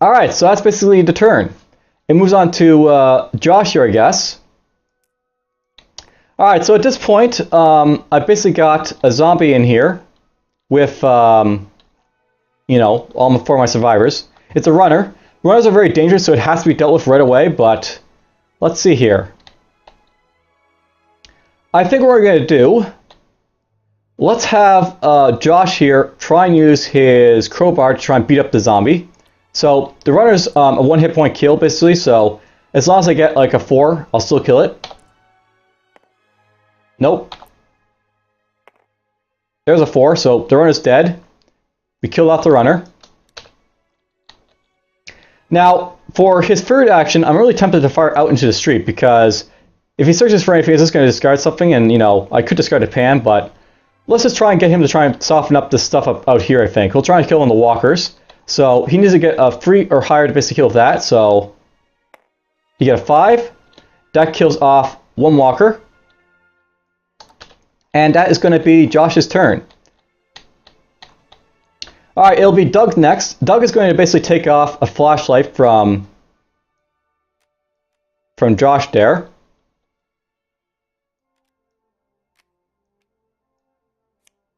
Alright, so that's basically the turn. It moves on to Josh here, I guess. Alright, so at this point, I basically got a zombie in here with, you know, all 4 of my survivors. It's a runner. Runners are very dangerous, so it has to be dealt with right away, but let's see here. I think what we're going to do, let's have Josh here try and use his crowbar to try and beat up the zombie. So the runner's a 1 hit point kill, basically, so as long as I get like a 4, I'll still kill it. Nope. There's a 4, so the runner's dead. We killed off the runner. Now, for his third action, I'm really tempted to fire out into the street because if he searches for anything, he's just going to discard something, and, you know, I could discard a pan, but let's just try and get him to try and soften up this stuff up out here, I think. He'll try and kill on the walkers. So he needs to get a 3 or higher to basically kill that, so you get a 5. That kills off 1 walker. And that is going to be Josh's turn. Alright, it'll be Doug next. Doug is going to basically take off a flashlight from Josh there.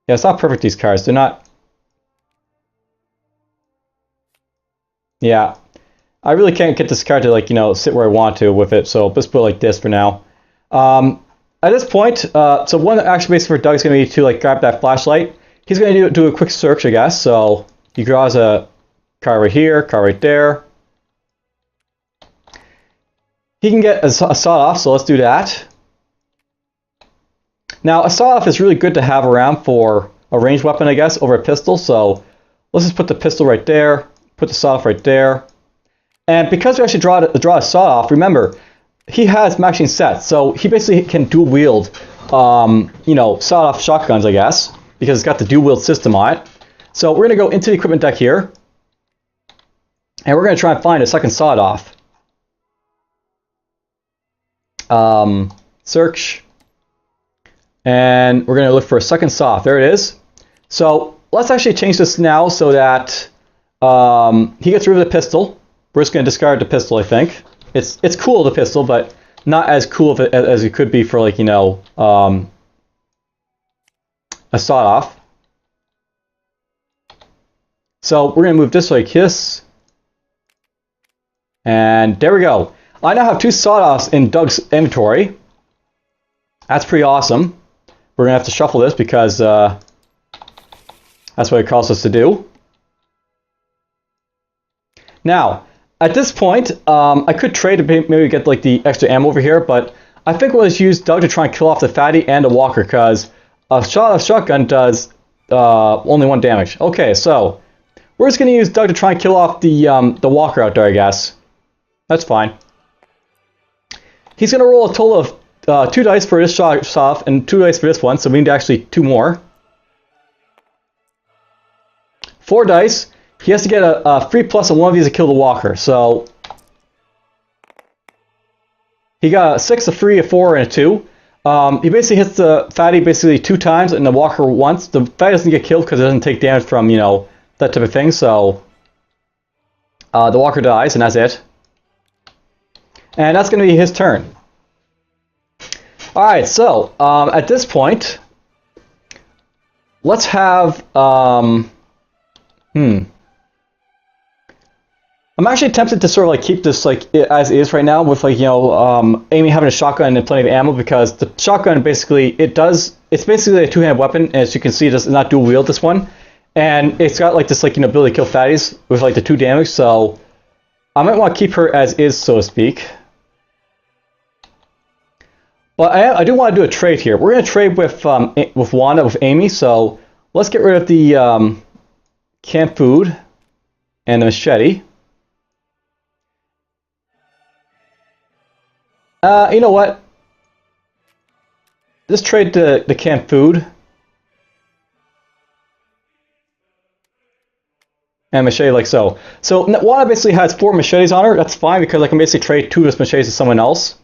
Yeah, it's not perfect, these cards. They're not... Yeah. I really can't get this card to, like, you know, sit where I want to with it, so let's put it like this for now. At this point, so one action base for Doug is going to be to, like, grab that flashlight. He's going to do a quick search, I guess. So he draws a card right here, card right there. He can get a sawed-off, so let's do that. Now, a sawed-off is really good to have around for a ranged weapon, I guess, over a pistol. So let's just put the pistol right there, put the sawed-off right there. And because we actually draw a sawed-off, remember, he has matching sets, so he basically can dual wield, you know, sawed-off shotguns, I guess, because it's got the dual wield system on it. So we're going to go into the equipment deck here, and we're going to try and find a second sawed-off. Search, and we're going to look for a second saw. There it is. So let's actually change this now so that he gets rid of the pistol. We're just going to discard the pistol, I think. It's cool, the pistol, but not as cool as it could be for, like, you know, a sawed-off. So we're going to move this like this. And there we go. I now have 2 sawed-offs in Doug's inventory. That's pretty awesome. We're going to have to shuffle this because that's what it calls us to do. Now, at this point, I could trade to maybe get, like, the extra ammo over here, but I think we'll just use Doug to try and kill off the fatty and the walker, because a shotgun does only 1 damage. Okay, so we're just going to use Doug to try and kill off the walker out there, I guess. That's fine. He's going to roll a total of 2 dice for this shot-off and 2 dice for this one, so we need actually 2 more. 4 dice. He has to get a 3+ on one of these to kill the walker. So he got a 6, a 3, a 4, and a 2. He basically hits the fatty basically 2 times and the walker once. The fatty doesn't get killed because it doesn't take damage from, you know, that type of thing. So the walker dies, and that's it. And that's going to be his turn. Alright, so at this point, let's have... I'm actually tempted to sort of, like, keep this, like, as is right now with, like, you know, Amy having a shotgun and plenty of ammo, because the shotgun basically, it's basically a 2-handed weapon. As you can see, it does not dual wield, this one. And it's got, like, this, like, you know, ability to kill fatties with, like, the 2 damage, so I might want to keep her as is, so to speak. But I do want to do a trade here. We're going to trade with Wanda, with Amy, so let's get rid of the canned food and the machete. You know what? Let's trade the canned food and machete, like so. So Wanda basically has 4 machetes on her. That's fine, because I can basically trade 2 of those machetes to someone else.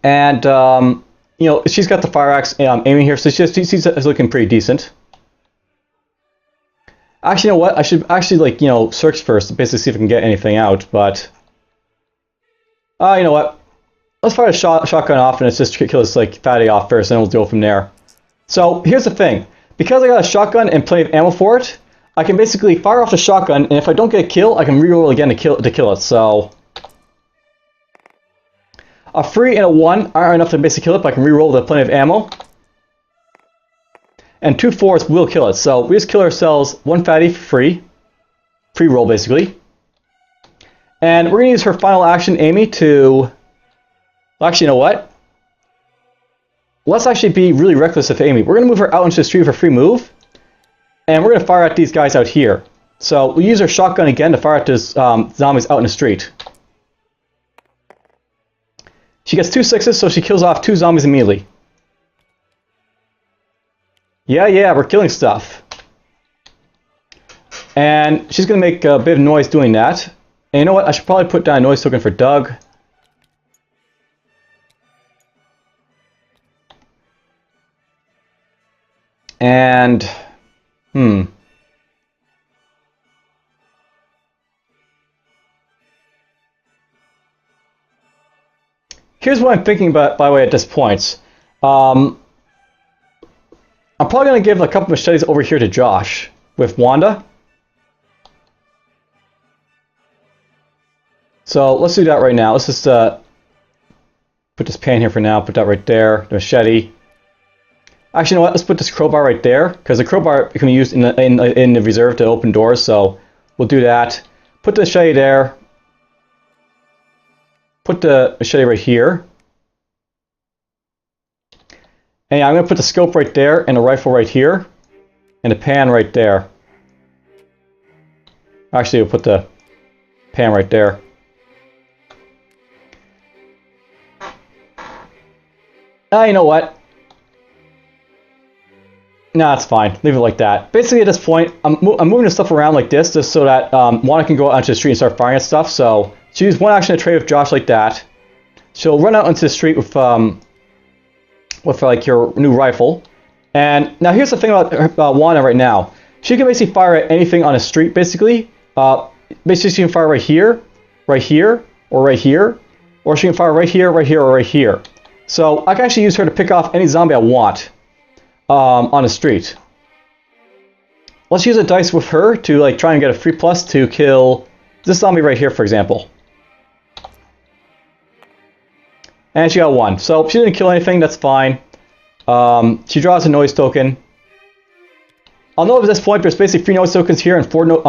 And you know, she's got the fire axe aiming here, so she's looking pretty decent. Actually, you know what? I should actually, like, you know, search first to basically see if I can get anything out, but... you know what? Let's fire a shotgun off and let's just kill this, like, fatty off first, and then we'll go from there. So, here's the thing. Because I got a shotgun and plenty of ammo for it, I can basically fire off the shotgun, and if I don't get a kill, I can reroll again to kill it, so... A 3 and a 1 aren't enough to basically kill it, but I can reroll with plenty of ammo. And 2 4s will kill it, so we just kill ourselves 1 fatty for free. Free roll, basically. And we're going to use her final action, Amy, to... Well, actually, you know what? Let's actually be really reckless with Amy. We're going to move her out into the street for free move. And we're going to fire at these guys out here. So we use our shotgun again to fire at those zombies out in the street. She gets 2 6s, so she kills off 2 zombies immediately. Yeah, we're killing stuff. And she's going to make a bit of noise doing that. And you know what? I should probably put down a noise token for Doug. And... Here's what I'm thinking about, by the way, at this point. I'm probably going to give a couple machetes over here to Josh with Wanda. So let's do that right now. Let's just put this pan here for now. Put that right there. The machete. Actually, you know what? Let's put this crowbar right there, because the crowbar can be used in the reserve to open doors. So we'll do that. Put the machete there. Put the machete right here. And yeah, I'm going to put the scope right there, and the rifle right here, and the pan right there. Actually, we'll put the pan right there. You know what? Nah, it's fine. Leave it like that. Basically, at this point, I'm moving the stuff around like this, just so that Wanda can go out onto the street and start firing at stuff. So she'll use one action to trade with Josh like that. She'll run out into the street with like your new rifle. And now here's the thing about Wanda right now. She can basically fire at anything on the street, basically. Basically, she can fire right here, or right here. Or she can fire right here, or right here. So I can actually use her to pick off any zombie I want on the street. Let's use a dice with her to like try and get a free plus to kill this zombie right here, for example. And she got 1. So she didn't kill anything, that's fine. She draws a noise token. I'll note at this point there's basically 3 noise tokens here and 5 no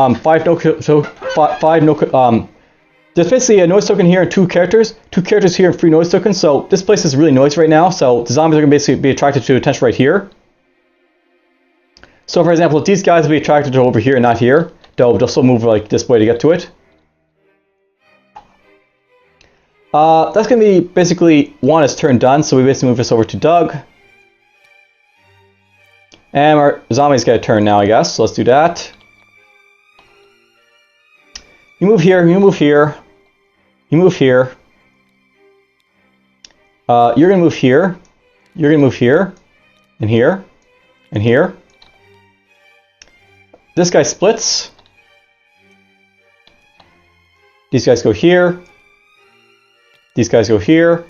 there's basically a noise token here and 2 characters. 2 characters here and 3 noise tokens. So this place is really noisy right now. So the zombies are going to basically be attracted to attention right here. So for example, if these guys will be attracted to over here and not here, they'll still move like this way to get to it. That's going to be basically Wanda's turn done. So we basically move this over to Doug. And our zombies get a turn now, I guess. So let's do that. You move here, you move here. You move here. You're going to move here. You're going to move here. And here. And here. This guy splits. These guys go here. These guys go here.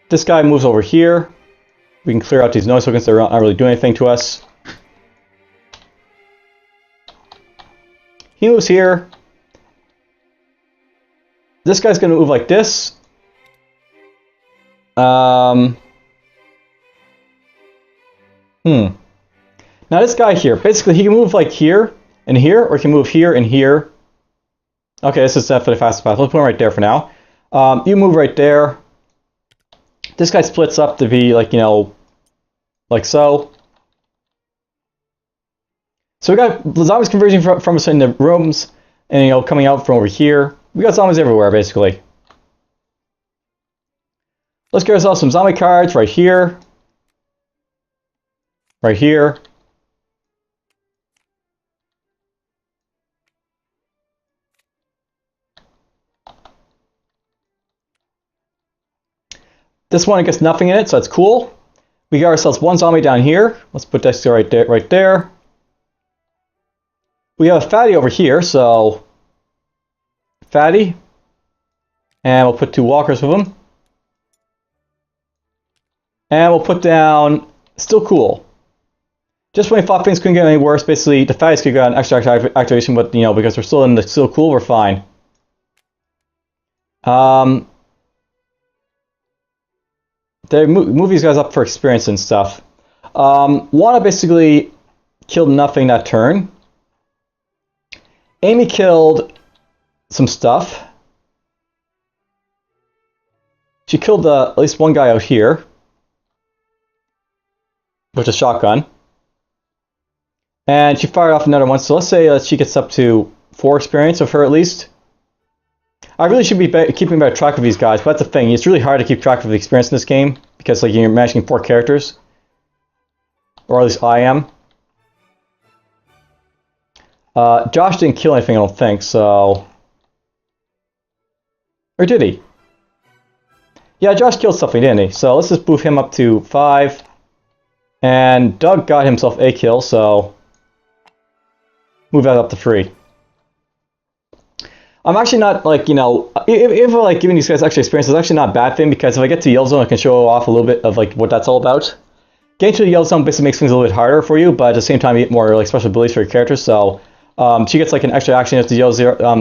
This guy moves over here. We can clear out these noise tokens that are not really doing anything to us. He moves here. This guy's going to move like this. Now this guy here, basically he can move like here and here, or he can move here and here. Okay, this is definitely the fastest path. Let's put him right there for now. You move right there. This guy splits up to be like, you know, like so. So we got zombies converging from us in the rooms, and you know, coming out from over here. We got zombies everywhere, basically. Let's get ourselves some zombie cards right here. Right here. This one gets nothing in it, so that's cool. We got ourselves one zombie down here. Let's put this right there, right there. We have a fatty over here, so fatty. And we'll put 2 walkers with him. And we'll put down still cool. Just when we thought things couldn't get any worse, basically the fatties could get an extra activation, but because we're still in the still cool, we're fine. They move these guys up for experience and stuff. Wanna basically killed nothing that turn. Amy killed some stuff. She killed at least one guy out here with a shotgun. And she fired off another one, so let's say she gets up to 4 experience of her at least. I really should be keeping better track of these guys, but that's the thing. It's really hard to keep track of the experience in this game because you're managing 4 characters, or at least I am. Josh didn't kill anything, I don't think. So, or did he? Yeah, Josh killed something, didn't he? So let's just move him up to 5. And Doug got himself a kill, so move that up to 3. I'm actually not if giving these guys extra experience is actually not a bad thing, because if I get to Yellow Zone, I can show off a little bit of what that's all about. Getting to the Yellow Zone basically makes things a little bit harder for you, but at the same time you get more special abilities for your character. So she gets an extra action at the Yellow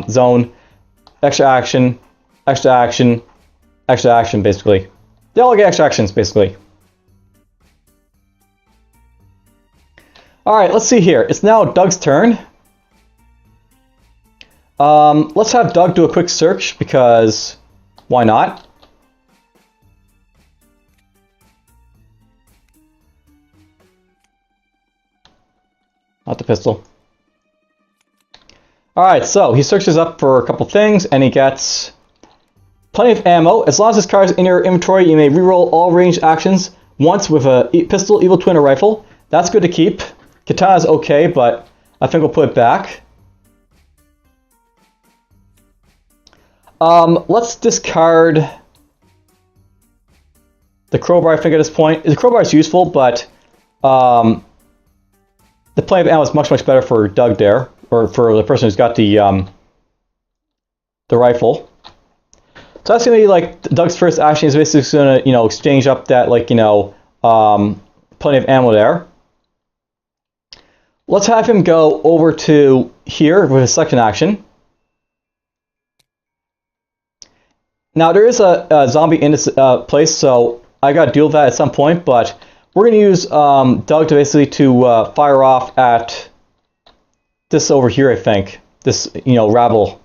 Zone, extra action, extra action, extra action, basically. They all get extra actions, basically. Alright, let's see here. It's now Doug's turn. Let's have Doug do a quick search, because why not? Not the pistol. Alright, so he searches up for a couple things, and he gets plenty of ammo. As long as this card is in your inventory, you may reroll all ranged actions once with a pistol, evil twin, or rifle. That's good to keep. Katana's okay, but I think we'll put it back. Let's discard the crowbar, I think, at this point. The crowbar is useful, but the plenty of ammo is much, much better for Doug there, or for the person who's got the rifle. So that's going to be Doug's first action. Is basically going to, exchange up that, plenty of ammo there. Let's have him go over to here with his second action. Now there is a zombie in this place, so I got to deal with that at some point. But we're going to use Doug to basically fire off at this over here. I think this rabble.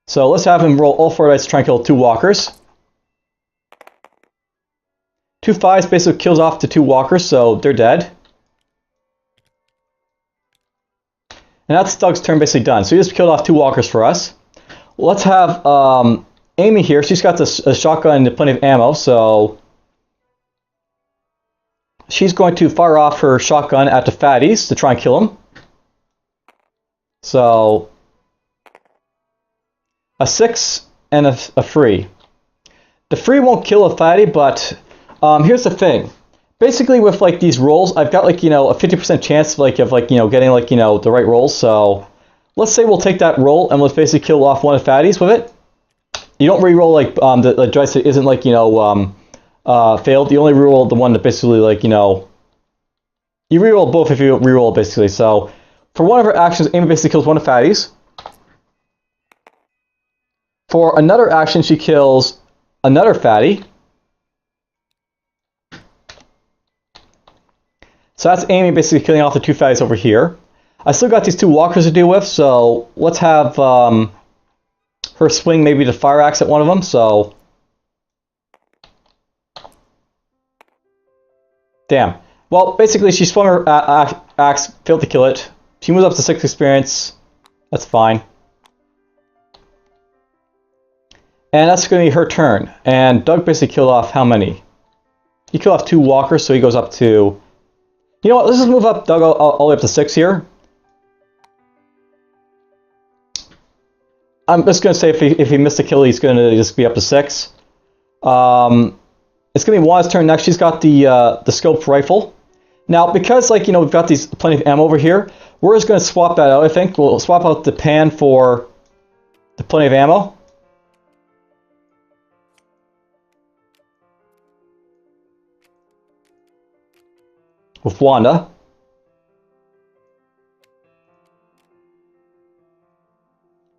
So let's have him roll all 4 dice to try and kill 2 walkers. 2 5s basically kills off the 2 walkers, so they're dead. And that's Doug's turn basically done. So he just killed off 2 walkers for us. Let's have Amy here. She's got a shotgun and plenty of ammo, so she's going to fire off her shotgun at the fatties to try and kill them. So a 6 and a 3. The 3 won't kill a fatty, but here's the thing. Basically, with these rolls, I've got a 50% chance of getting the right rolls. So let's say we'll take that roll and let's basically kill off one of the fatties with it. You don't re-roll the dice that isn't failed. You only re-roll the one that basically you re-roll both if you re-roll basically. So for one of her actions, Amy basically kills one of the fatties. For another action, she kills another fatty. So that's Amy basically killing off the 2 fatties over here. I still got these 2 walkers to deal with, so let's have her swing maybe the fire axe at one of them. So, damn. Well, basically she swung her axe, failed to kill it. She moves up to 6 experience. That's fine. And that's going to be her turn. And Doug basically killed off how many? He killed off 2 walkers, so he goes up to... You know what, let's just move up Doug all the way up to 6 here. I'm just going to say if he missed a kill, he's going to just be up to 6. It's going It's gonna be Juan's turn next. She's got the scoped rifle. Now, because like we've got these plenty of ammo over here, we're just gonna swap that out. I think we'll swap out the pan for the plenty of ammo. With Wanda.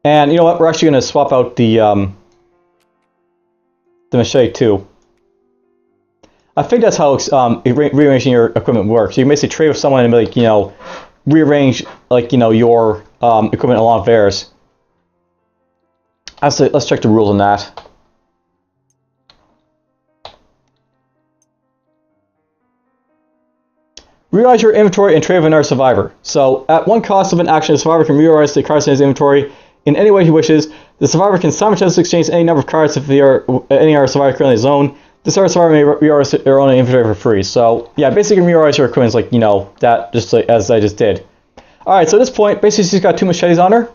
And you know what? We're actually going to swap out the machete too. I think that's how rearranging your equipment works. You can basically trade with someone and like rearrange like your equipment along theirs. Let's check the rules on that. Reorganize your inventory and trade with another survivor. So, at one cost of an action, the survivor can reorganize the cards in his inventory in any way he wishes. The survivor can simultaneously exchange any number of cards if they are any other survivor currently in his zone. This other survivor may reorganize their own inventory for free. So, yeah, basically you can reorganize your equipment like, that just like, as I just did. Alright, so at this point, basically she's got 2 machetes on her.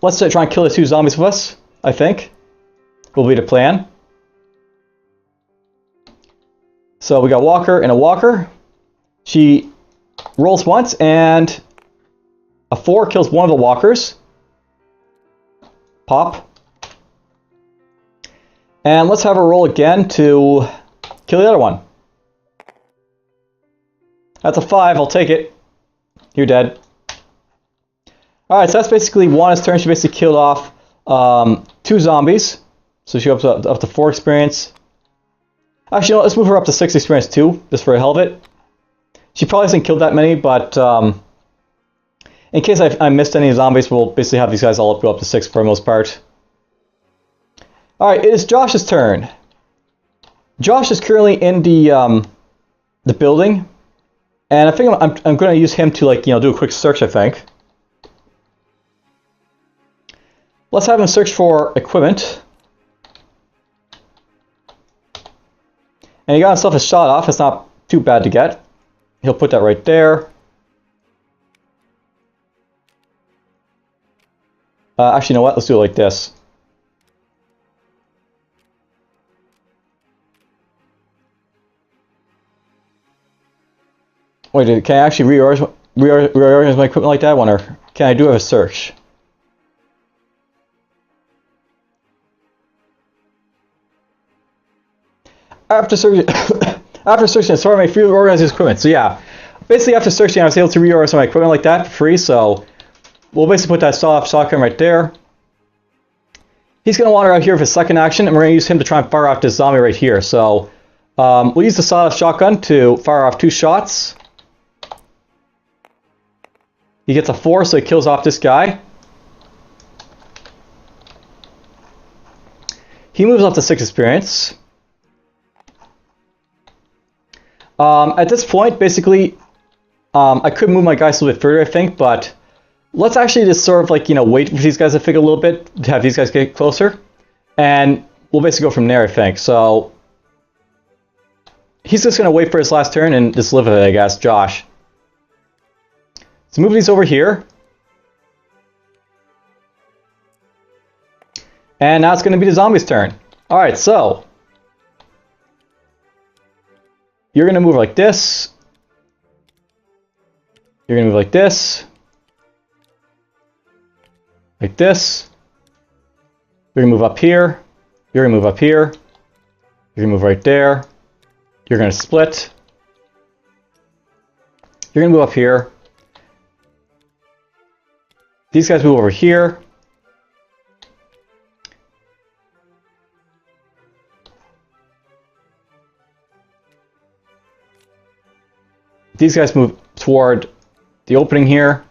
Let's try and kill the 2 zombies with us, I think. Will be the plan. So, we got Walker and a Walker. She rolls once, and a 4 kills one of the walkers. Pop. And let's have her roll again to kill the other one. That's a 5, I'll take it. You're dead. Alright, so that's basically Juana's turn. She basically killed off 2 zombies. So she goes up to 4 experience. Actually, let's move her up to 6 experience too, just for the hell of it. She probably hasn't killed that many, but in case I missed any zombies, we'll basically have these guys all go up to 6 for the most part. Alright, it is Josh's turn. Josh is currently in the building, and I think I'm going to use him to do a quick search, I think. Let's have him search for equipment. And he got himself a shot off. It's not too bad to get. He'll put that right there. Actually, you know what? Let's do it like this. Wait, can I actually reorganize my equipment like that one, or can I do a search? After searching, the server may freely organize his equipment. So yeah, basically after searching, I was able to reorganize my equipment like that for free. So we'll basically put that sawed-off shotgun right there. He's going to wander out here for his second action, and we're going to use him to try and fire off this zombie right here. So we'll use the sawed-off shotgun to fire off 2 shots. He gets a 4, so he kills off this guy. He moves up to 6 experience. At this point, basically, I could move my guys a little bit further, I think, but let's actually just sort of wait for these guys to figure a little bit, to have these guys get closer, and we'll basically go from there, I think. So he's just going to wait for his last turn and just live with it, I guess, Josh. Let's move these over here. And now it's going to be the zombie's turn. Alright, so you're going to move like this. You're going to move like this. Like this. You're going to move up here. You're going to move up here. You're going to move right there. You're going to split. You're going to move up here. These guys move over here. These guys move toward the opening here.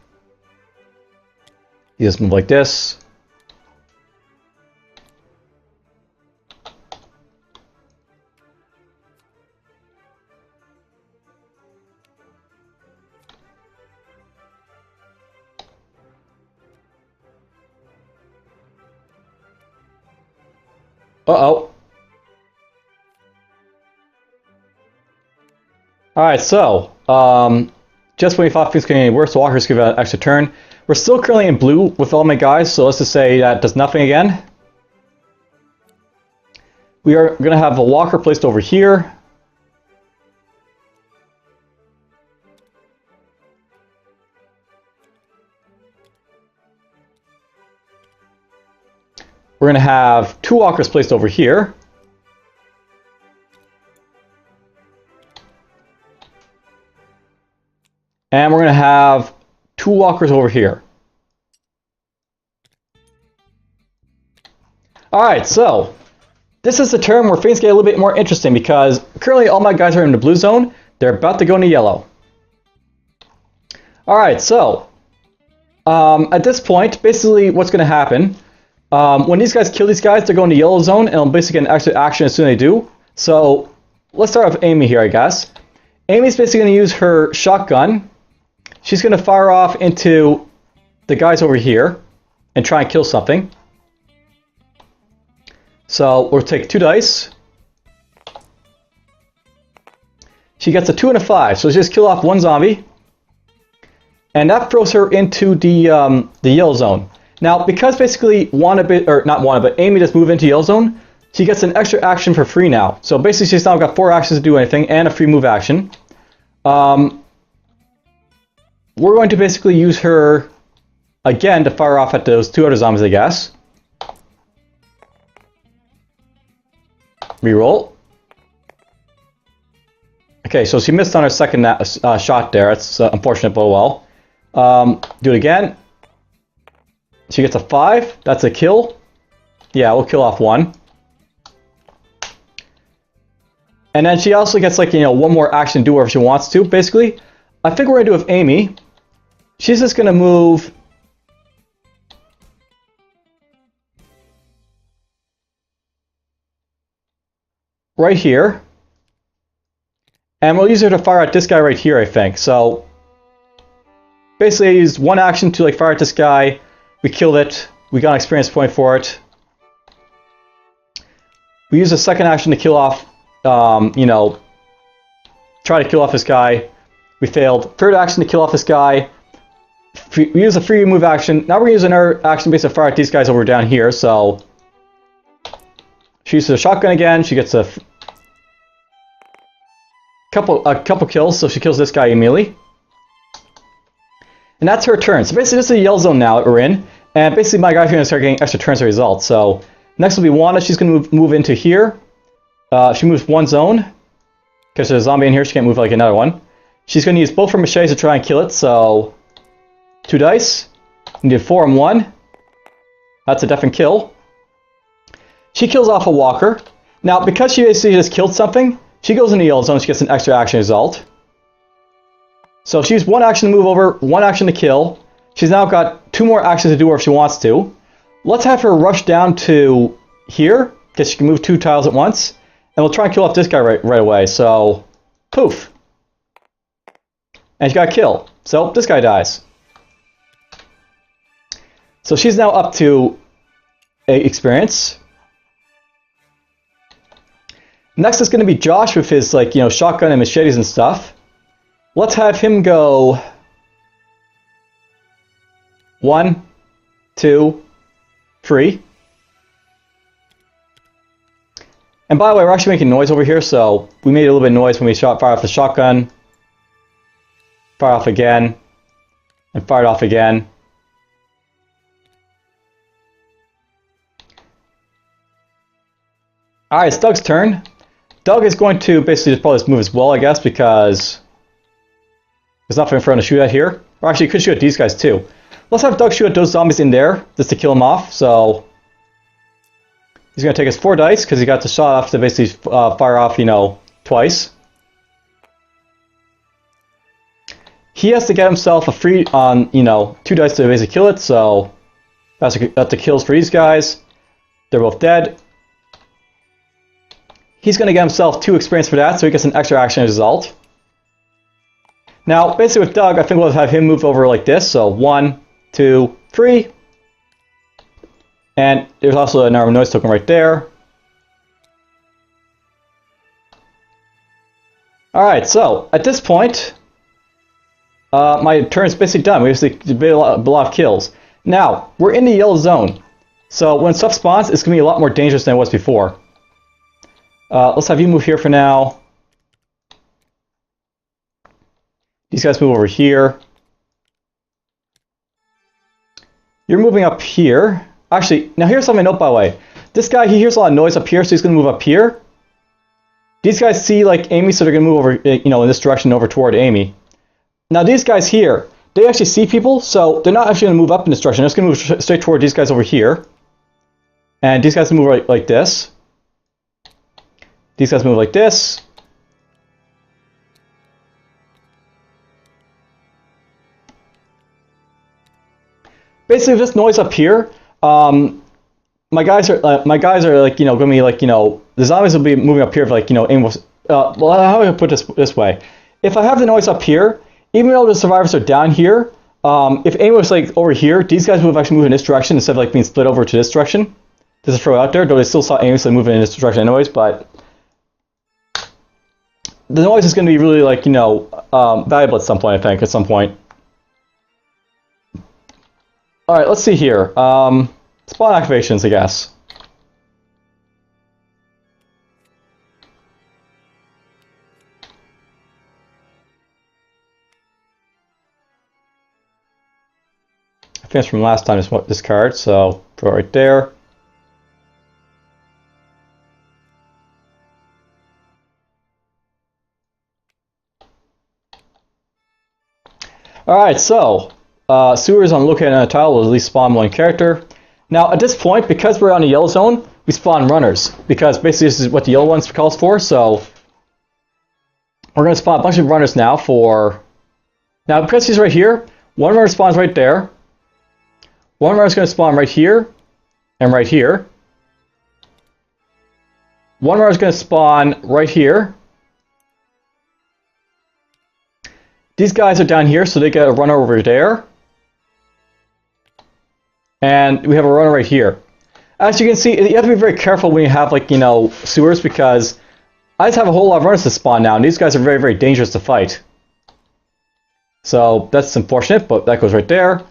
You just move like this. Uh-oh. Alright, so, just when we thought things could get any worse, the walkers give an extra turn. We're still currently in blue with all my guys, so let's just say that does nothing again. We are going to have a walker placed over here. We're going to have 2 walkers placed over here. And we're going to have 2 walkers over here. Alright, so this is the turn where things get a little bit more interesting because currently all my guys are in the blue zone. They're about to go into yellow. Alright, so at this point, basically what's going to happen, when these guys kill these guys, they're going to yellow zone and I'll basically get an extra action as soon as they do. So let's start with Amy here, I guess. Amy's basically going to use her shotgun. She's going to fire off into the guys over here and try and kill something. So we'll take 2 dice. She gets a 2 and a 5, so just kill off 1 zombie. And that throws her into the yellow zone. Now, because basically Amy just moved into yellow zone, she gets an extra action for free now. So basically she's now got 4 actions to do anything and a free move action. We're going to basically use her again to fire off at those 2 other zombies, I guess. Reroll. Okay, so she missed on her second shot there. It's unfortunate, but well. Do it again. She gets a 5. That's a kill. Yeah, we'll kill off 1. And then she also gets, like, 1 more action to do whatever she wants to, basically. I think we're going to do with Amy. She's just going to move right here. And we'll use her to fire at this guy right here, I think. So basically I used 1 action to fire at this guy. We killed it. We got an experience point for it. We used a second action to kill off, try to kill off this guy. We failed. Third action to kill off this guy. We use a free move action. Now we're going to use another action based to fire at these guys over down here. So she uses a shotgun again. She gets a couple kills, so she kills this guy immediately. And that's her turn. So basically this is a yellow zone now that we're in. And basically my guys are going to start getting extra turns as a result. So next will be Wanda. She's going to move into here. She moves 1 zone. Because there's a zombie in here, she can't move like another one. She's going to use both her machetes to try and kill it. So 2 dice. You did 4 and 1. That's a definite kill. She kills off a walker. Now because she basically just killed something, she goes into yellow zone. She gets an extra action result. So she used 1 action to move over, 1 action to kill. She's now got 2 more actions to do her if she wants to. Let's have her rush down to here, because she can move 2 tiles at once. And we'll try and kill off this guy right away. So, poof. And she got a kill. So, this guy dies. So she's now up to a experience. Next is going to be Josh with his, shotgun and machetes and stuff. Let's have him go 1, 2, 3. And by the way, we're actually making noise over here, so we made a little bit of noise when we fire off the shotgun. Fire off again. And fired off again. Alright, it's Doug's turn. Doug is going to basically just probably just move as well, I guess, because there's nothing for him to shoot at here. Or actually, he could shoot at these guys too. Let's have Doug shoot at those zombies in there, just to kill them off. So he's going to take his 4 dice, because he got the shot off to basically fire off, twice. He has to get himself a free on, 2 dice to basically kill it, so that's the kills for these guys. They're both dead. He's going to get himself 2 experience for that, so he gets an extra action result. Now, basically with Doug, I think we'll have him move over like this. So 1, 2, 3. And there's also another noise token right there. Alright, so at this point, my turn is basically done. We basically did a lot of kills. Now, we're in the yellow zone. So when stuff spawns, it's going to be a lot more dangerous than it was before. Let's have you move here for now. These guys move over here. You're moving up here. Actually, now here's something to note, by the way. This guy, he hears a lot of noise up here, so he's going to move up here. These guys see, like, Amy, so they're going to move over, you know, in this direction over toward Amy. Now, these guys here, they actually see people, so they're not actually going to move up in this direction. They're just going to move straight toward these guys over here. And these guys move right like this. These guys move like this. Basically, this noise up here, my guys are like, you know, going to be like, you know, the zombies will be moving up here, like, you know, aim was, well, how do I put this way? If I have the noise up here, even though the survivors are down here, if aim was like over here, these guys would have actually moved in this direction instead of like being split over to this direction. Just to throw it out there, though they still saw aim, so moving in this direction anyways, but the noise is going to be really, like, you know, valuable at some point, I think, at some point. Alright, let's see here. Spawn activations, I guess. I finished from last time this card, so throw it right there. Alright, so sewers on located on a tile will at least spawn one character. Now at this point, because we're on a yellow zone, we spawn runners, because basically this is what the yellow ones calls for, so we're going to spawn a bunch of runners now because he's right here, one runner spawns right there, one runner is going to spawn right here, and right here, one runner is going to spawn right here. These guys are down here, so they get a runner over there. And we have a runner right here. As you can see, you have to be very careful when you have, like, you know, sewers, because I just have a whole lot of runners to spawn now, and these guys are very, very dangerous to fight. So that's unfortunate, but that goes right there.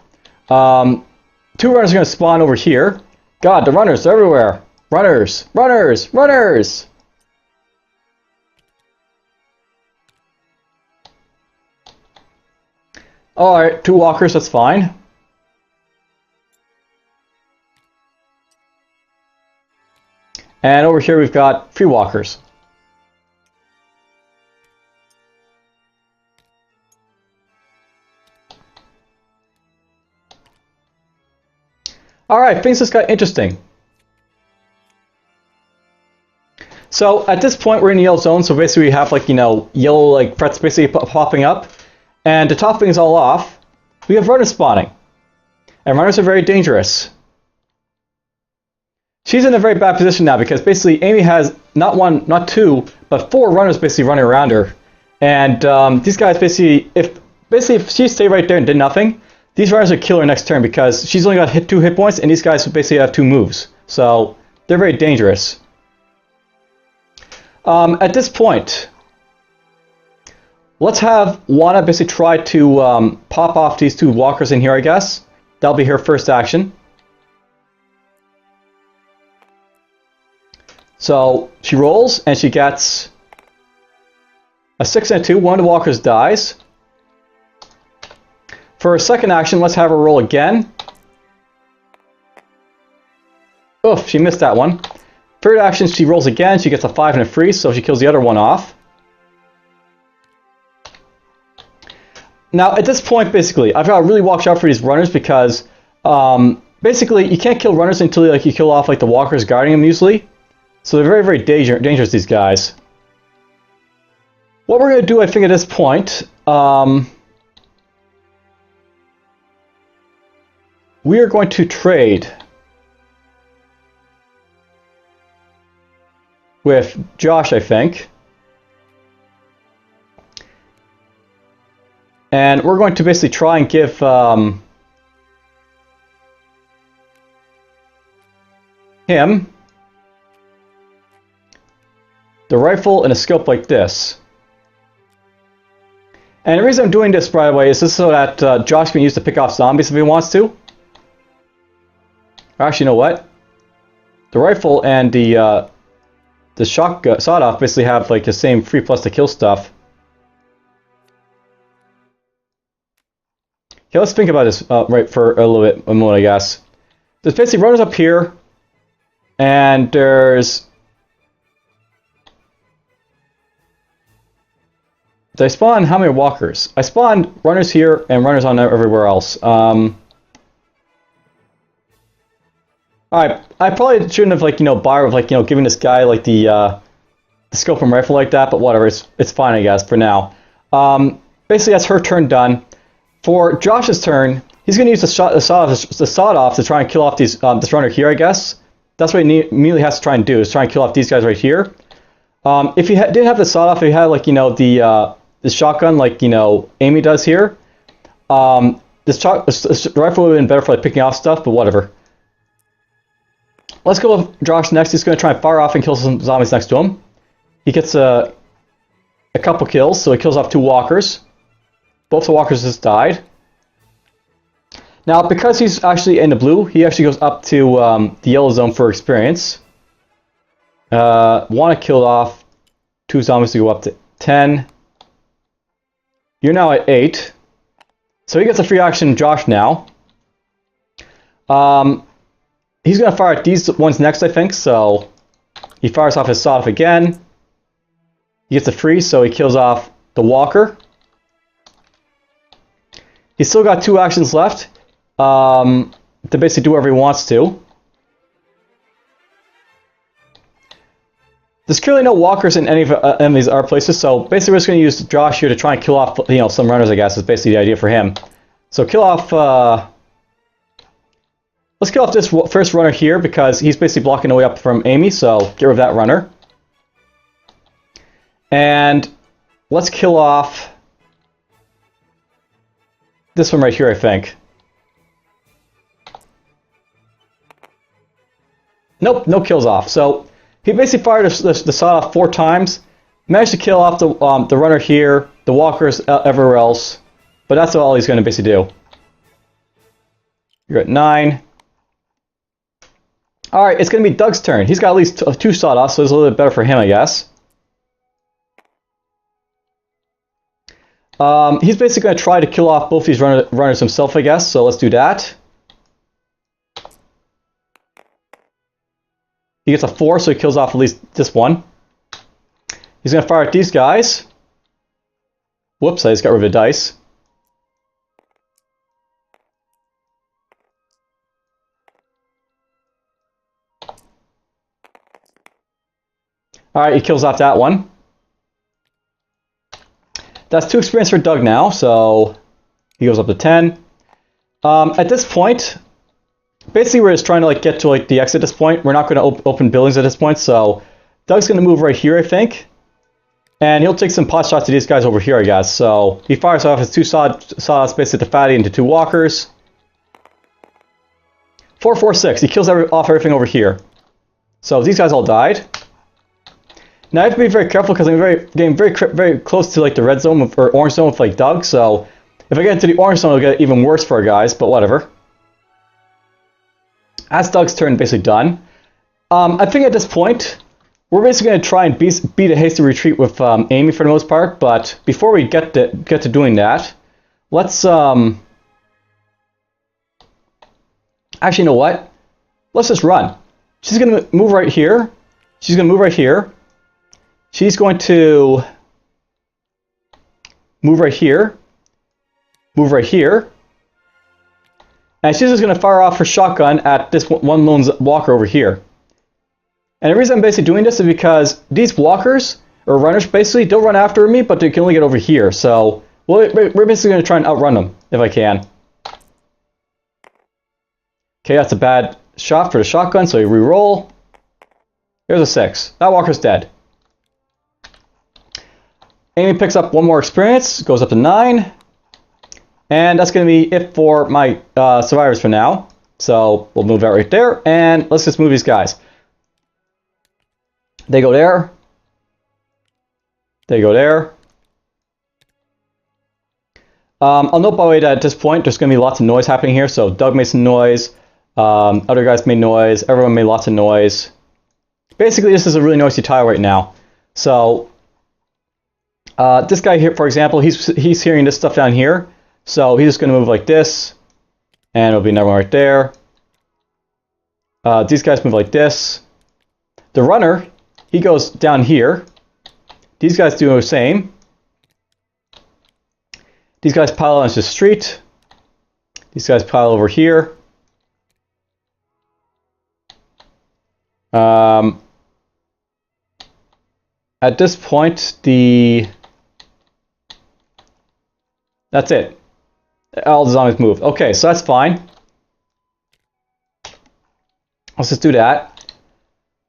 Two runners are going to spawn over here. God, the runners, they're everywhere. Runners, runners, runners! Alright, two walkers, that's fine. And over here we've got 3 walkers. Alright, things just got interesting. So at this point we're in the yellow zone, so basically we have, like, you know, yellow, like, frets basically popping up. And to top things all off, we have runners spawning. And runners are very dangerous. She's in a very bad position now because basically Amy has not 1, not 2, but 4 runners basically running around her. And these guys basically, if she stayed right there and did nothing, these runners would kill her next turn because she's only got 2 hit points and these guys basically have 2 moves. So they're very dangerous. At this point, let's have Juana basically try to pop off these 2 walkers in here, I guess. That'll be her first action. So she rolls and she gets a 6 and a 2. One of the walkers dies. For her second action, let's have her roll again. Oof, she missed that one. Third action, she rolls again. She gets a 5 and a 3, so she kills the other one off. Now, at this point, basically, I've got to really watch out for these runners because, basically, you can't kill runners until like, you kill off like the walkers guarding them usually. So they're very, very dangerous, these guys. What we're going to do, I think, at this point, we are going to trade with Josh, I think. And we're going to basically try and give him the rifle and a scope like this. And the reason I'm doing this, by the way, is just so that Josh can use to pick off zombies if he wants to. Or actually, you know what? The rifle and the the sawed off basically have like the same free plus to kill stuff. Okay, let's think about this right for a little bit, a moment, I guess. There's basically runners up here, and there's... Did I spawn how many walkers? I spawned runners here and runners on everywhere else. Alright, I probably shouldn't have, like, bothered with, like, giving this guy, like, the scope and rifle like that, but whatever, it's fine, I guess, for now. Basically, that's her turn done. For Josh's turn, he's going to use the sawed off to try and kill off these this runner here, I guess. That's what he immediately has to try and do, is try and kill off these guys right here. If he didn't have the sawed off, if he had, like, the shotgun, like, Amy does here, this rifle would have been better for, like, picking off stuff, but whatever. Let's go with Josh next. He's going to try and fire off and kill some zombies next to him. He gets a couple kills, so he kills off 2 walkers. Both the walkers just died. Now, because he's actually in the blue, he actually goes up to the yellow zone for experience. Want to kill off 2 zombies to go up to 10. You're now at 8. So he gets a free action Josh now. He's going to fire at these ones next, I think. So he fires off his sawed off again. He gets a free, so he kills off the walker. He's still got 2 actions left to basically do whatever he wants to. There's clearly no walkers in any of these other places, so basically we're just going to use Josh here to try and kill off, some runners, I guess, is basically the idea for him. So kill off... let's kill off this first runner here, because he's basically blocking the way up from Amy, so get rid of that runner. And let's kill off... this one right here, I think. Nope, no kills off. So he basically fired the sawed off 4 times. Managed to kill off the runner here, the walkers everywhere else. But that's all he's going to basically do. You're at 9. Alright, it's going to be Doug's turn. He's got at least 2 sawed off, so it's a little bit better for him, I guess. He's basically going to try to kill off both these runners himself, I guess, so let's do that. He gets a 4, so he kills off at least this one. He's going to fire at these guys. Whoops, I just got rid of the dice. Alright, he kills off that one. That's 2 experience for Doug now, so he goes up to 10. At this point, basically we're just trying to get to the exit at this point. We're not going to open buildings at this point, so Doug's going to move right here, I think. And he'll take some pot shots to these guys over here, I guess. So he fires off his 2 sawdust basically the fatty into 2 walkers. 4, 4, 6. He kills off everything over here. So these guys all died. Now I have to be very careful because I'm getting very close to the red zone or orange zone with Doug. So if I get into the orange zone, it'll get even worse for our guys. But whatever. That's Doug's turn basically done. I think at this point we're basically going to try and beat a hasty retreat with Amy for the most part. But before we get to doing that, let's actually, you know what? Let's just run. She's going to move right here. She's going to move right here. She's going to move right here, move right here, and she's just going to fire off her shotgun at this one lone walker over here. And the reason I'm basically doing this is because these walkers, or runners basically, they'll run after me, but they can only get over here. So we're basically going to try and outrun them, if I can. Okay, that's a bad shot for the shotgun, so we re-roll. Here's a 6. That walker's dead. Amy picks up 1 more experience, goes up to 9. And that's going to be it for my survivors for now. So we'll move that right there, and let's just move these guys. They go there. They go there. I'll note, by the way, that at this point, there's going to be lots of noise happening here. So Doug made some noise. Other guys made noise. Everyone made lots of noise. Basically, this is a really noisy tile right now. So this guy here, for example, he's hearing this stuff down here. So he's just going to move like this, and it'll be another one right there. These guys move like this. The runner, he goes down here. These guys do the same. These guys pile onto the street. These guys pile over here. At this point, that's it. All the zombies move. Okay, so that's fine. Let's just do that.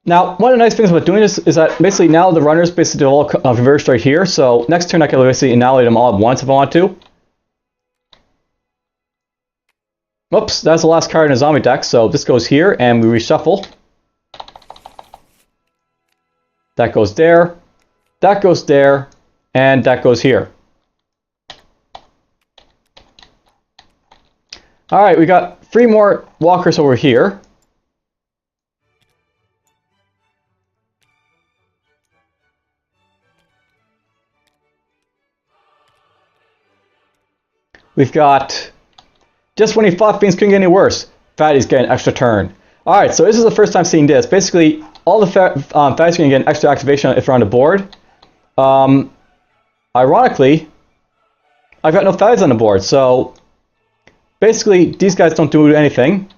Now, one of the nice things about doing this is that basically now the runners basically all converged right here. So next turn I can basically annihilate them all at once if I want to. Whoops, that's the last card in a zombie deck. So this goes here and we reshuffle. That goes there. That goes there. And that goes here. Alright, we got 3 more walkers over here. We've got, just when he thought things couldn't get any worse, Fatty's getting an extra turn. Alright, so this is the first time seeing this. Basically, all the Fatty's going to get an extra activation if they're on the board. Ironically, I've got no Fatties on the board, so basically these guys don't do anything.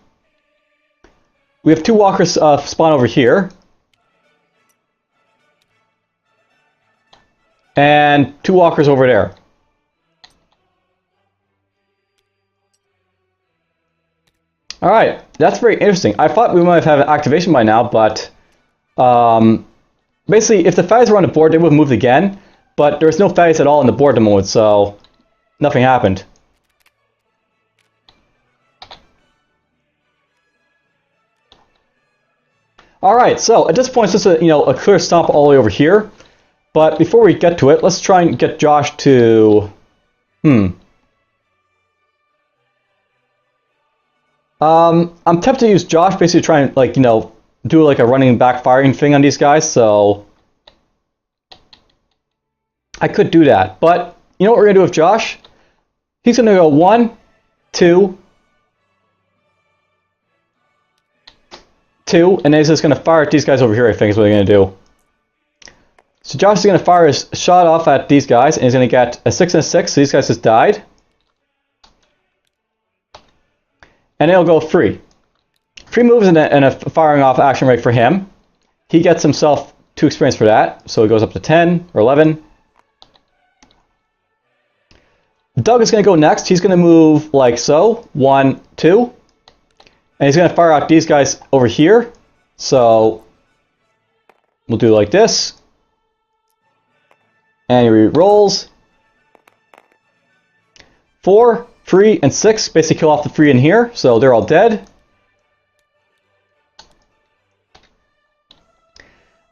We have 2 walkers spawn over here. And 2 walkers over there. Alright, that's very interesting. I thought we might have an activation by now, but basically if the Fatties were on the board, they would have moved again, but there's no Fatties at all on the board at the moment, so nothing happened. Alright, so at this point it's just a clear stomp all the way over here, but before we get to it, let's try and get Josh to... I'm tempted to use Josh basically to try and do like a running backfiring thing on these guys, so I could do that. But you know what we're gonna do with Josh? He's gonna go 1, 2, 2, and then he's just gonna fire at these guys over here, I think is what he's gonna do. So Josh is gonna fire his shot off at these guys, and he's gonna get a 6 and a 6, so these guys just died. And it'll go 3. 3 moves and a firing off action rate for him. He gets himself 2 experience for that, so it goes up to 10 or 11. Doug is going to go next. He's going to move like so. 1, 2. And he's going to fire out these guys over here. So we'll do like this. And he re-rolls. 4, 3, and 6 basically kill off the 3 in here, so they're all dead.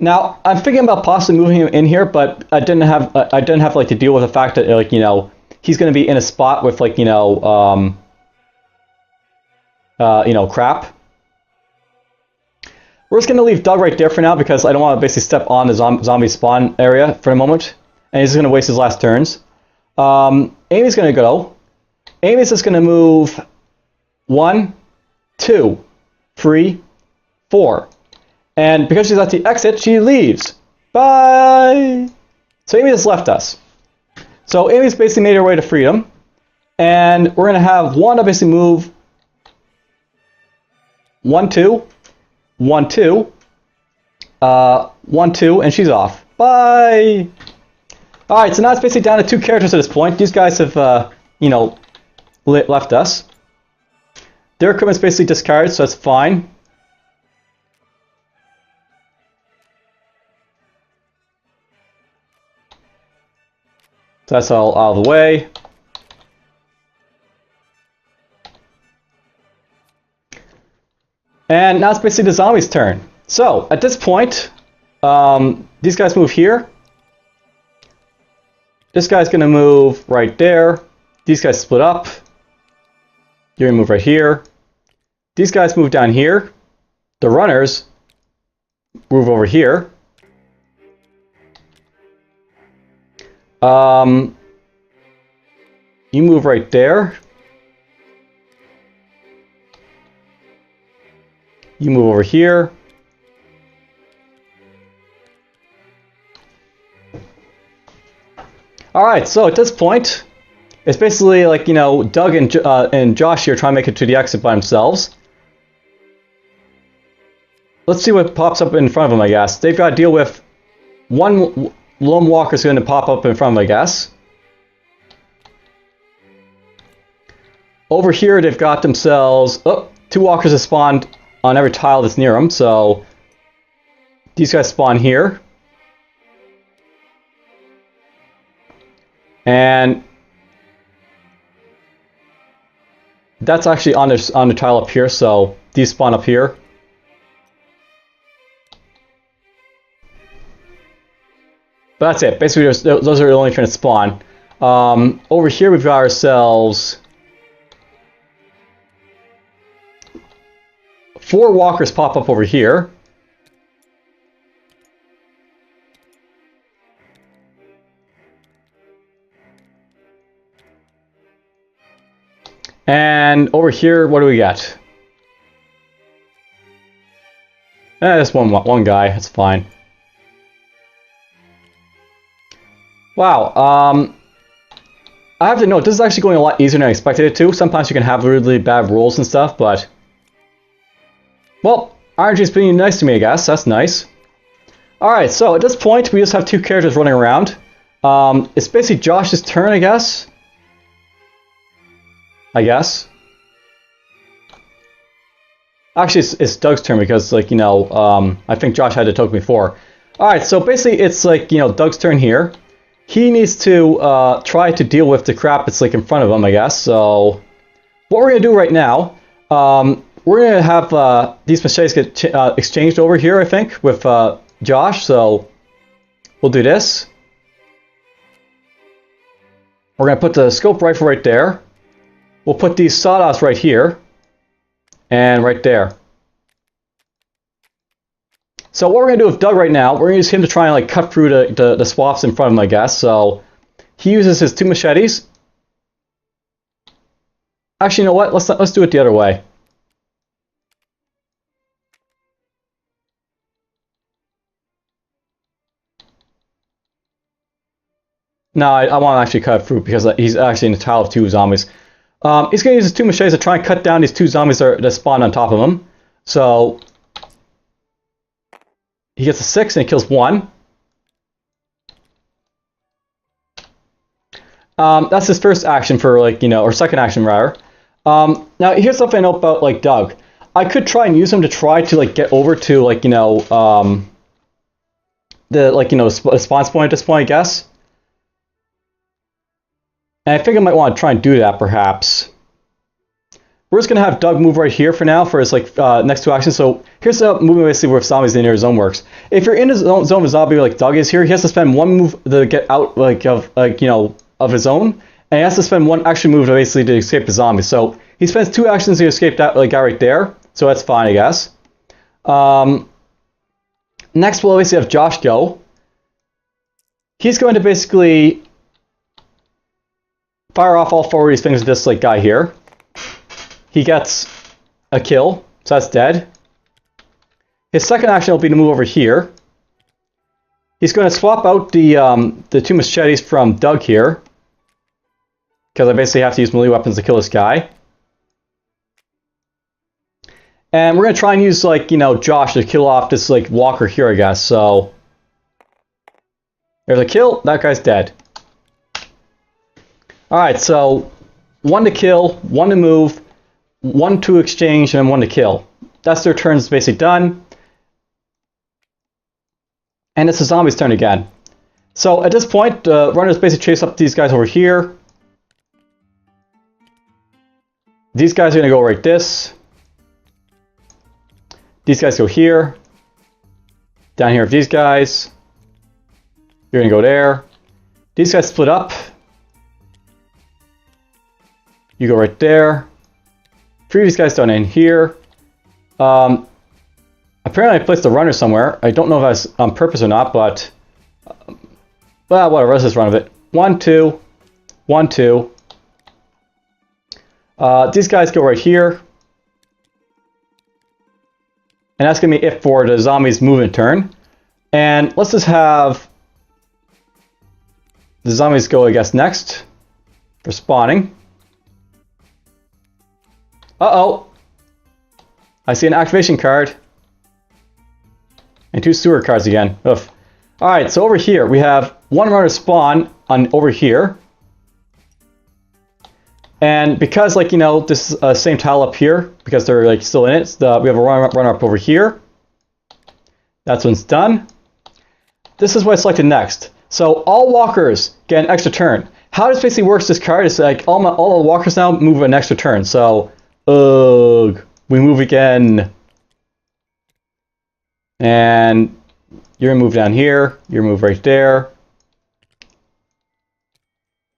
Now I'm thinking about possibly moving him in here, but I didn't have to deal with the fact that he's going to be in a spot with crap. We're just going to leave Doug right there for now because I don't want to basically step on the zombie spawn area for a moment, and he's just going to waste his last turns. Amy's going to go. Amy's just going to move 1, 2, 3, 4. And because she's at the exit, she leaves. Bye! So Amy just left us. So Amy's basically made her way to freedom. And we're going to have one obviously move 1, 2, 1, 2, 1, 2, and she's off. Bye! Alright, so now it's basically down to 2 characters at this point. These guys have, left us. Their equipment's basically discarded, so that's fine. So that's all out of the way. And now it's basically the zombies' turn. So, at this point, these guys move here. This guy's going to move right there. These guys split up. You're going to move right here. These guys move down here. The runners move over here. You move right there. You move over here. Alright, so at this point, it's basically like, you know, Doug and Josh here trying to make it to the exit by themselves. Let's see what pops up in front of them, I guess. They've got to deal with one lone walker's going to pop up in front of them, I guess. Over here, they've got themselves... Oh, 2 walkers have spawned on every tile that's near them, so... These guys spawn here. And... That's actually on the tile up here, so these spawn up here. But that's it. Basically, those are the only trying to spawn. Over here, we've got ourselves 4 walkers pop up over here. And over here, what do we get? Just one guy. That's fine. Wow. I have to note, this is actually going a lot easier than I expected it to. Sometimes you can have really bad rolls and stuff, but... Well, RNG's being nice to me, I guess. That's nice. Alright, so at this point, we just have 2 characters running around. It's basically Josh's turn, I guess. Actually, it's Doug's turn because, like, you know, I think Josh had the token before. Alright, so basically it's like, you know, Doug's turn here. He needs to try to deal with the crap that's, like, in front of him, I guess. So, what we're going to do right now, we're going to have these machetes get exchanged over here, I think, with Josh. So, we'll do this. We're going to put the scope rifle right there. We'll put these sawdust right here. And right there. So what we're going to do with Doug right now, we're going to use him to try and like cut through the swaths in front of him, I guess. So he uses his 2 machetes. Actually, you know what? Let's do it the other way. No, I want to actually cut through because he's actually in the tile of 2 zombies. He's going to use his 2 machetes to try and cut down these 2 zombies that spawn on top of him. So he gets a 6 and he kills 1. That's his first action for, like, you know, or second action rather. Now here's something I know about, like, Doug. I could try and use him to try to, like, get over to, like, you know, the, like, you know, spawn point at this point, I guess. And I think I might want to try and do that, perhaps. We're just going to have Doug move right here for now for his, like, next 2 actions. So here's the movement basically where zombies in your zone works. If you're in his zone of zombie like Doug is here, he has to spend 1 move to get out, like, of, like, you know, of his zone. And he has to spend 1 action move to basically to escape the zombie. So he spends 2 actions to escape that, like, guy right there. So that's fine, I guess. Next, we'll obviously have Josh go. He's going to basically fire off all 4 of these things with this, like, guy here. He gets a kill, so that's dead. His second action will be to move over here. He's going to swap out the 2 machetes from Doug here, because I basically have to use melee weapons to kill this guy. And we're going to try and use, like, you know, Josh to kill off this, like, walker here, I guess. So there's a kill. That guy's dead. Alright, so 1 to kill, 1 to move, 1 to exchange, and 1 to kill. That's their turns basically done. And it's the zombie's turn again. So at this point, runners basically chase up these guys over here. These guys are going to go right this. These guys go here. Down here with these guys. You're going to go there. These guys split up. You go right there. 3 of these guys down in here. Apparently I placed a runner somewhere. I don't know if that's on purpose or not, but... well, whatever, let's just run with it. 1, 2, 1, 2. These guys go right here. And that's going to be it for the zombies' movement turn. And let's just have the zombies go, I guess, next for spawning. Uh-oh. I see an activation card. And 2 sewer cards again. Oof. Alright, so over here we have 1 runner spawn on over here. And because, like, you know, this is same tile up here, because they're like still in it, we have a runner up over here. That's when it's done. This is what I selected next. So all walkers get an extra turn. How this basically works, this card is like all the walkers now move an extra turn. So, we move again. And you're gonna move down here, you're gonna move right there.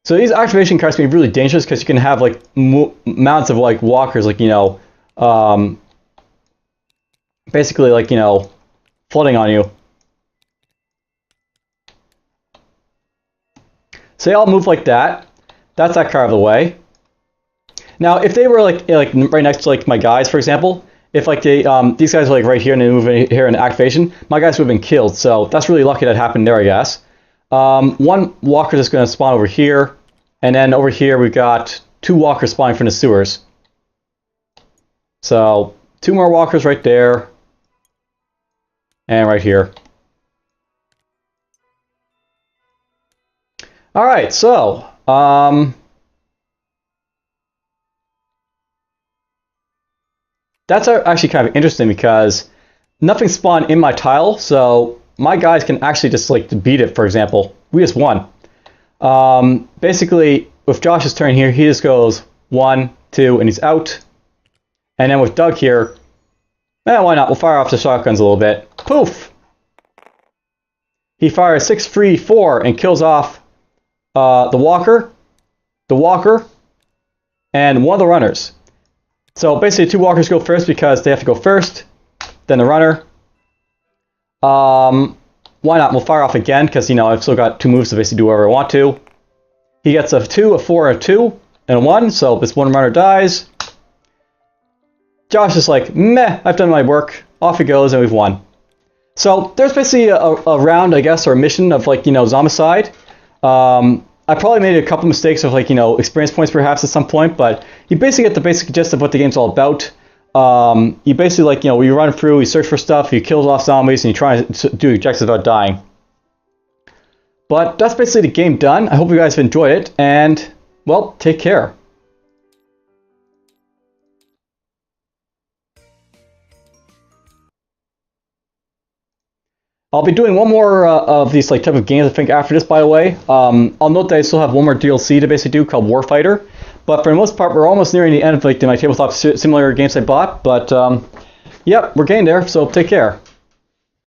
So these activation cards can be really dangerous because you can have like mounts of like walkers, like, you know, basically like, you know, flooding on you. So they all move like that. That's that card out of the way. Now, if they were like right next to like my guys, for example, if like they these guys are like right here and they move in here in activation, my guys would have been killed. So that's really lucky that happened there, I guess. 1 walker is going to spawn over here, and then over here we've got 2 walkers spawning from the sewers. So 2 more walkers right there, and right here. All right, so that's actually kind of interesting because nothing spawned in my tile, so my guys can actually just like beat it. For example, we just won. Basically, with Josh's turn here, he just goes 1, 2, and he's out. And then with Doug here, why not? We'll fire off the shotguns a little bit. Poof! He fires 6, 3, 4, and kills off the walker, and 1 of the runners. So basically 2 walkers go first because they have to go first, then the runner. Why not? We'll fire off again because, you know, I've still got 2 moves to basically do whatever I want to. He gets a 2, a 4, a 2, and a 1, so this 1 runner dies. Josh is like, meh, I've done my work. Off he goes, and we've won. So there's basically a round, I guess, or a mission of, like, you know, Zombicide. I probably made a couple mistakes of, like, you know, experience points perhaps at some point, but you basically get the basic gist of what the game's all about. You basically, like, you know, you run through, you search for stuff, you kill off zombies, and you try to do objectives without dying. But that's basically the game done. I hope you guys have enjoyed it, and, well, take care. I'll be doing one more of these like type of games, I think, after this, by the way. I'll note that I still have one more DLC to basically do called Warfighter. But for the most part, we're almost nearing the end of like my tabletop simulator games I bought. But, yep, we're getting there, so take care.